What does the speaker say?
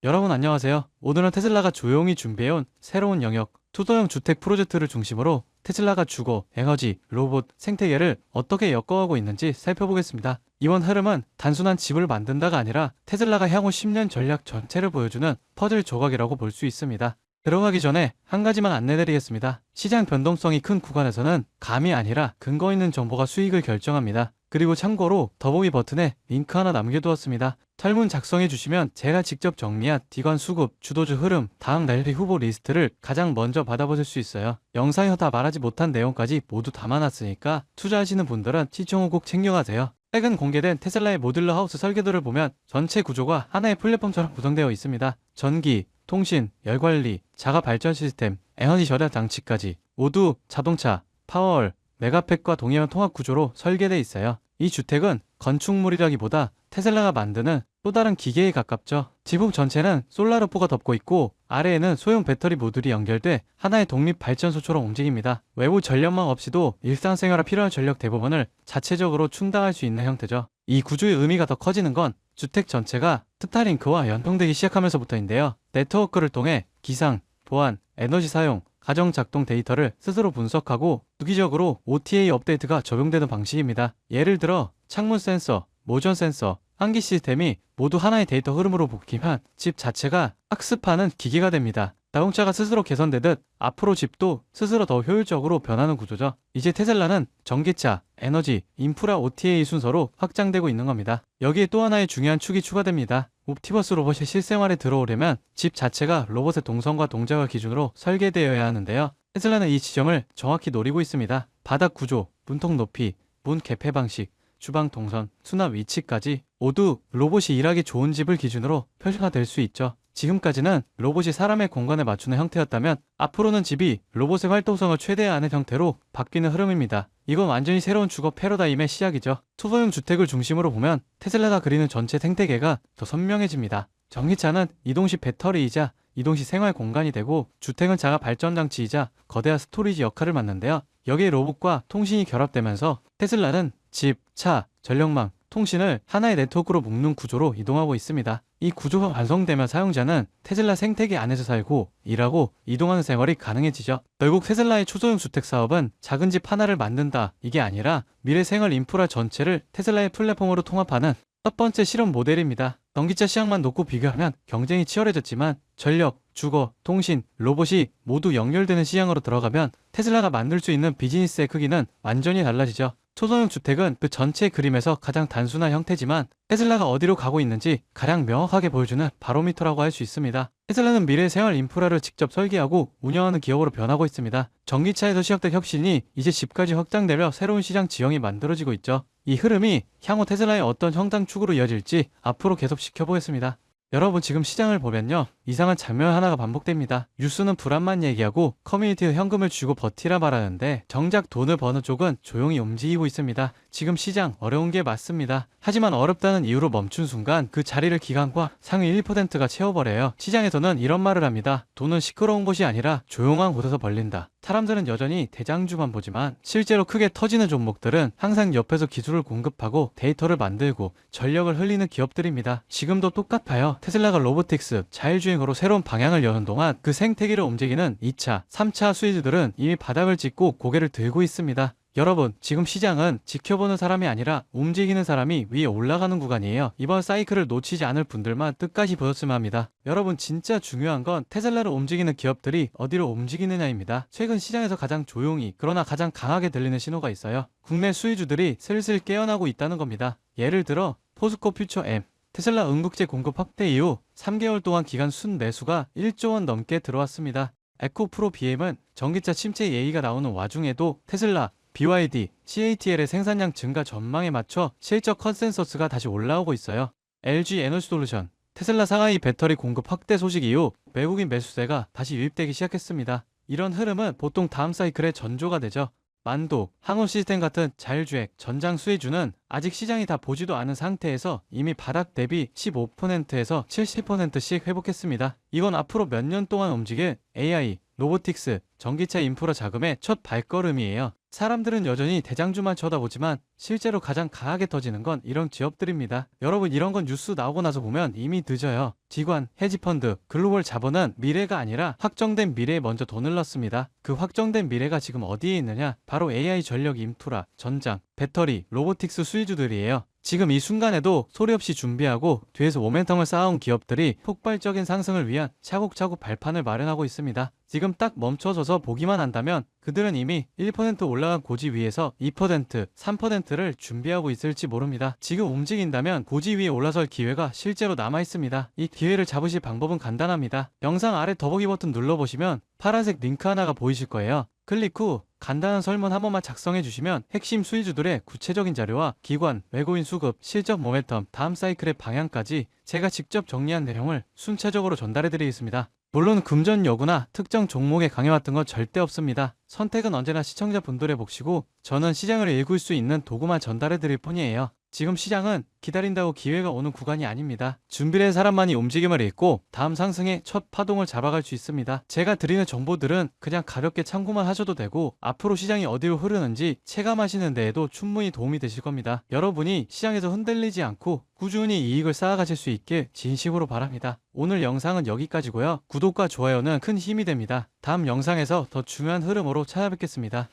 여러분 안녕하세요. 오늘은 테슬라가 조용히 준비해온 새로운 영역, 투자형 주택 프로젝트를 중심으로 테슬라가 주거, 에너지, 로봇, 생태계를 어떻게 엮어가고 있는지 살펴보겠습니다. 이번 흐름은 단순한 집을 만든다가 아니라 테슬라가 향후 10년 전략 전체를 보여주는 퍼즐 조각이라고 볼 수 있습니다. 들어가기 전에 한 가지만 안내드리겠습니다. 시장 변동성이 큰 구간에서는 감이 아니라 근거 있는 정보가 수익을 결정합니다. 그리고 참고로 더보기 버튼에 링크 하나 남겨두었습니다. 설문 작성해 주시면 제가 직접 정리한 기관 수급, 주도주 흐름, 다음 랠리 후보 리스트를 가장 먼저 받아보실 수 있어요. 영상에서 다 말하지 못한 내용까지 모두 담아놨으니까 투자하시는 분들은 시청 후 꼭 챙겨가세요. 최근 공개된 테슬라의 모듈러 하우스 설계도를 보면 전체 구조가 하나의 플랫폼처럼 구성되어 있습니다. 전기, 통신, 열관리, 자가 발전 시스템, 에너지 절약 장치까지 모두 자동차, 파워월, 메가팩과 동일한 통합 구조로 설계되어 있어요. 이 주택은 건축물이라기보다 테슬라가 만드는 또 다른 기계에 가깝죠. 지붕 전체는 솔라루프가 덮고 있고 아래에는 소형 배터리 모듈이 연결돼 하나의 독립 발전소처럼 움직입니다. 외부 전력망 없이도 일상생활에 필요한 전력 대부분을 자체적으로 충당할 수 있는 형태죠. 이 구조의 의미가 더 커지는 건 주택 전체가 스타링크와 연동되기 시작하면서부터인데요. 네트워크를 통해 기상, 보안, 에너지 사용, 가정 작동 데이터를 스스로 분석하고 주기적으로 OTA 업데이트가 적용되는 방식입니다. 예를 들어 창문 센서, 모션 센서, 환기 시스템이 모두 하나의 데이터 흐름으로 묶이면 집 자체가 학습하는 기계가 됩니다. 자동차가 스스로 개선되듯 앞으로 집도 스스로 더 효율적으로 변하는 구조죠. 이제 테슬라는 전기차, 에너지, 인프라 OTA 순서로 확장되고 있는 겁니다. 여기에 또 하나의 중요한 축이 추가됩니다. 옵티버스 로봇이 실생활에 들어오려면 집 자체가 로봇의 동선과 동작을 기준으로 설계되어야 하는데요. 테슬라는 이 지점을 정확히 노리고 있습니다. 바닥 구조, 문통 높이, 문 개폐 방식, 주방 동선, 수납 위치까지 모두 로봇이 일하기 좋은 집을 기준으로 표시화될 수 있죠. 지금까지는 로봇이 사람의 공간에 맞추는 형태였다면 앞으로는 집이 로봇의 활동성을 최대화하는 형태로 바뀌는 흐름입니다. 이건 완전히 새로운 주거 패러다임의 시작이죠. 투소형 주택을 중심으로 보면 테슬라가 그리는 전체 생태계가 더 선명해집니다. 전기차는 이동식 배터리이자 이동식 생활 공간이 되고 주택은 자가 발전 장치이자 거대한 스토리지 역할을 맡는데요. 여기에 로봇과 통신이 결합되면서 테슬라는 집, 차, 전력망, 통신을 하나의 네트워크로 묶는 구조로 이동하고 있습니다. 이 구조가 완성되면 사용자는 테슬라 생태계 안에서 살고 일하고 이동하는 생활이 가능해지죠. 결국 테슬라의 초소형 주택 사업은 작은 집 하나를 만든다 이게 아니라 미래 생활 인프라 전체를 테슬라의 플랫폼으로 통합하는 첫 번째 실험 모델입니다. 전기차 시장만 놓고 비교하면 경쟁이 치열해졌지만 전력, 주거, 통신, 로봇이 모두 연결되는 시장으로 들어가면 테슬라가 만들 수 있는 비즈니스의 크기는 완전히 달라지죠. 초소형 주택은 그 전체 그림에서 가장 단순한 형태지만 테슬라가 어디로 가고 있는지 가장 명확하게 보여주는 바로미터라고 할 수 있습니다. 테슬라는 미래 생활 인프라를 직접 설계하고 운영하는 기업으로 변하고 있습니다. 전기차에서 시작된 혁신이 이제 집까지 확장되며 새로운 시장 지형이 만들어지고 있죠. 이 흐름이 향후 테슬라의 어떤 성장축으로 이어질지 앞으로 계속 지켜보겠습니다. 여러분 지금 시장을 보면요 이상한 장면 하나가 반복됩니다. 뉴스는 불안만 얘기하고 커뮤니티에 현금을 주고 버티라 말하는데 정작 돈을 버는 쪽은 조용히 움직이고 있습니다. 지금 시장 어려운 게 맞습니다. 하지만 어렵다는 이유로 멈춘 순간 그 자리를 기관과 상위 1%가 채워버려요. 시장에서는 이런 말을 합니다. 돈은 시끄러운 곳이 아니라 조용한 곳에서 벌린다. 사람들은 여전히 대장주만 보지만 실제로 크게 터지는 종목들은 항상 옆에서 기술을 공급하고 데이터를 만들고 전력을 흘리는 기업들입니다. 지금도 똑같아요. 테슬라가 로보틱스, 자율주행으로 새로운 방향을 여는 동안 그 생태계를 움직이는 2차, 3차 수혜주들은 이미 바닥을 짚고 고개를 들고 있습니다. 여러분, 지금 시장은 지켜보는 사람이 아니라 움직이는 사람이 위에 올라가는 구간이에요. 이번 사이클을 놓치지 않을 분들만 끝까지 보셨으면 합니다. 여러분, 진짜 중요한 건 테슬라를 움직이는 기업들이 어디로 움직이느냐입니다. 최근 시장에서 가장 조용히 그러나 가장 강하게 들리는 신호가 있어요. 국내 수혜주들이 슬슬 깨어나고 있다는 겁니다. 예를 들어 포스코 퓨처 M, 테슬라 응급제 공급 확대 이후 3개월 동안 기간 순매수가 1조 원 넘게 들어왔습니다. 에코프로 BM은 전기차 침체 예의가 나오는 와중에도 테슬라, BYD, CATL의 생산량 증가 전망에 맞춰 실적 컨센서스가 다시 올라오고 있어요. LG 에너지솔루션, 테슬라 상하이 배터리 공급 확대 소식 이후 외국인 매수세가 다시 유입되기 시작했습니다. 이런 흐름은 보통 다음 사이클의 전조가 되죠. 만도, 항우 시스템 같은 자율주행, 전장 수혜주는 아직 시장이 다 보지도 않은 상태에서 이미 바닥 대비 15%에서 70%씩 회복했습니다. 이건 앞으로 몇 년 동안 움직일 AI, 로보틱스, 전기차 인프라 자금의 첫 발걸음이에요. 사람들은 여전히 대장주만 쳐다보지만 실제로 가장 강하게 터지는 건 이런 기업들입니다. 여러분, 이런 건 뉴스 나오고 나서 보면 이미 늦어요. 기관, 헤지펀드, 글로벌 자본은 미래가 아니라 확정된 미래에 먼저 돈을 넣습니다. 그 확정된 미래가 지금 어디에 있느냐? 바로 AI 전력 인프라, 전장, 배터리, 로보틱스 수혜주들이에요. 지금 이 순간에도 소리 없이 준비하고 뒤에서 모멘텀을 쌓아온 기업들이 폭발적인 상승을 위한 차곡차곡 발판을 마련하고 있습니다. 지금 딱 멈춰서서 보기만 한다면 그들은 이미 1% 올라간 고지 위에서 2%, 3%를 준비하고 있을지 모릅니다. 지금 움직인다면 고지 위에 올라설 기회가 실제로 남아 있습니다. 이 기회를 잡으실 방법은 간단합니다. 영상 아래 더보기 버튼 눌러보시면 파란색 링크 하나가 보이실 거예요. 클릭 후 간단한 설문 한 번만 작성해 주시면 핵심 수혜주들의 구체적인 자료와 기관, 외국인 수급, 실적 모멘텀, 다음 사이클의 방향까지 제가 직접 정리한 내용을 순차적으로 전달해 드리겠습니다. 물론 금전 여부나 특정 종목에 강해왔던 건 절대 없습니다. 선택은 언제나 시청자분들의 몫이고 저는 시장을 읽을 수 있는 도구만 전달해 드릴 뿐이에요. 지금 시장은 기다린다고 기회가 오는 구간이 아닙니다. 준비된 사람만이 움직임을 읽고 다음 상승의 첫 파동을 잡아갈 수 있습니다. 제가 드리는 정보들은 그냥 가볍게 참고만 하셔도 되고 앞으로 시장이 어디로 흐르는지 체감하시는 데에도 충분히 도움이 되실 겁니다. 여러분이 시장에서 흔들리지 않고 꾸준히 이익을 쌓아가실 수 있길 진심으로 바랍니다. 오늘 영상은 여기까지고요. 구독과 좋아요는 큰 힘이 됩니다. 다음 영상에서 더 중요한 흐름으로 찾아뵙겠습니다.